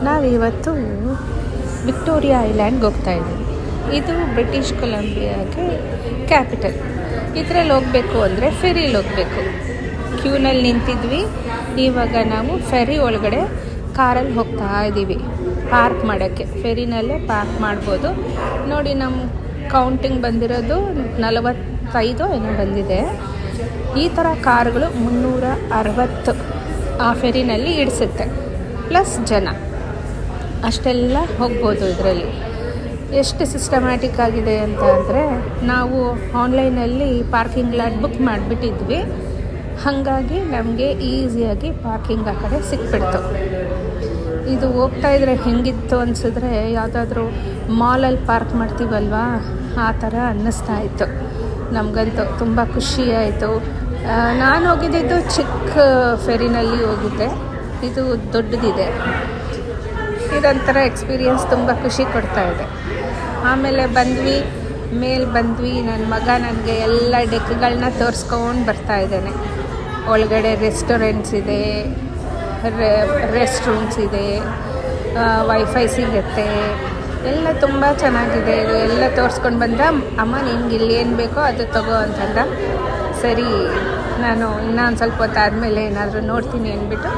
ನಾವಿವತ್ತು ವಿಕ್ಟೋರಿಯಾ ಐಲ್ಯಾಂಡ್ಗೆ ಹೋಗ್ತಾ ಇದ್ದೀವಿ. ಇದು ಬ್ರಿಟಿಷ್ ಕೊಲಂಬಿಯಾಗೆ ಕ್ಯಾಪಿಟಲ್. ಇದರಲ್ಲಿ ಹೋಗಬೇಕು ಅಂದರೆ ಫೆರಿಲಿ ಹೋಗಬೇಕು. ಕ್ಯೂನಲ್ಲಿ ನಿಂತಿದ್ವಿ. ಇವಾಗ ನಾವು ಫೆರಿ ಒಳಗಡೆ ಕಾರಲ್ಲಿ ಹೋಗ್ತಾ ಇದ್ದೀವಿ ಪಾರ್ಕ್ ಮಾಡೋಕ್ಕೆ. ಫೆರಿನಲ್ಲೇ ಪಾರ್ಕ್ ಮಾಡ್ಬೋದು. ನೋಡಿ, ನಮ್ಮ ಕೌಂಟಿಂಗ್ ಬಂದಿರೋದು 45 ಏನೋ ಬಂದಿದೆ. ಈ ಥರ ಕಾರುಗಳು 360 ಆ ಫೆರಿನಲ್ಲಿ ಇಡಿಸುತ್ತೆ. ಪ್ಲಸ್ ಜನ ಅಷ್ಟೆಲ್ಲ ಹೋಗ್ಬೋದು ಇದರಲ್ಲಿ. ಎಷ್ಟು ಸಿಸ್ಟಮ್ಯಾಟಿಕ್ ಆಗಿದೆ ಅಂತ ಅಂದರೆ, ನಾವು ಆನ್ಲೈನಲ್ಲಿ ಪಾರ್ಕಿಂಗ್ ಲಾಟ್ ಬುಕ್ ಮಾಡಿಬಿಟ್ಟಿದ್ವಿ. ಹಾಗಾಗಿ ನಮಗೆ ಈಸಿಯಾಗಿ ಪಾರ್ಕಿಂಗ್ ಆ ಕಡೆ ಸಿಕ್ಬಿಡ್ತು. ಇದು ಹೋಗ್ತಾ ಇದ್ರೆ ಹೆಂಗಿತ್ತು ಅನಿಸಿದ್ರೆ, ಯಾವುದಾದ್ರೂ ಮಾಲಲ್ಲಿ ಪಾರ್ಕ್ ಮಾಡ್ತೀವಲ್ವಾ, ಆ ಥರ ಅನ್ನಿಸ್ತಾ ಇತ್ತು. ನಮಗಂತೂ ತುಂಬ ಖುಷಿಯಾಯಿತು. ನಾನು ಹೋಗಿದ್ದು ಚಿಕ್ಕ ಫೆರಿನಲ್ಲಿ ಹೋಗಿದ್ದೆ. ಇದು ದೊಡ್ಡದಿದೆ. ಇದೊಂಥರ ಎಕ್ಸ್ಪೀರಿಯನ್ಸ್ ತುಂಬ ಖುಷಿ ಕೊಡ್ತಾ ಇದೆ. ಆಮೇಲೆ ಮೇಲೆ ಬಂದ್ವಿ. ನನ್ನ ಮಗ ನನಗೆ ಎಲ್ಲ ಡೆಕ್ಗಳನ್ನ ತೋರಿಸ್ಕೊಂಡು ಬರ್ತಾ ಇದ್ದಾನೆ. ಒಳಗಡೆ ರೆಸ್ಟೋರೆಂಟ್ಸ್ ಇದೆ, ರೆಸ್ಟ್ ರೂಮ್ಸ್ ಇದೆ, ವೈಫೈ ಸಿಗುತ್ತೆ, ಎಲ್ಲ ತುಂಬ ಚೆನ್ನಾಗಿದೆ. ಇದು ಎಲ್ಲ ತೋರಿಸ್ಕೊಂಡು ಬಂದ. ಅಮ್ಮ ನಿನ್ಗೆ ಇಲ್ಲಿ ಏನು ಬೇಕೋ ಅದು ತಗೋ ಅಂತಂದ. ಸರಿ, ನಾನು ಇನ್ನೊಂದು ಸ್ವಲ್ಪ ಹೊತ್ತಾದಮೇಲೆ ಏನಾದರೂ ನೋಡ್ತೀನಿ ಅಂದ್ಬಿಟ್ಟು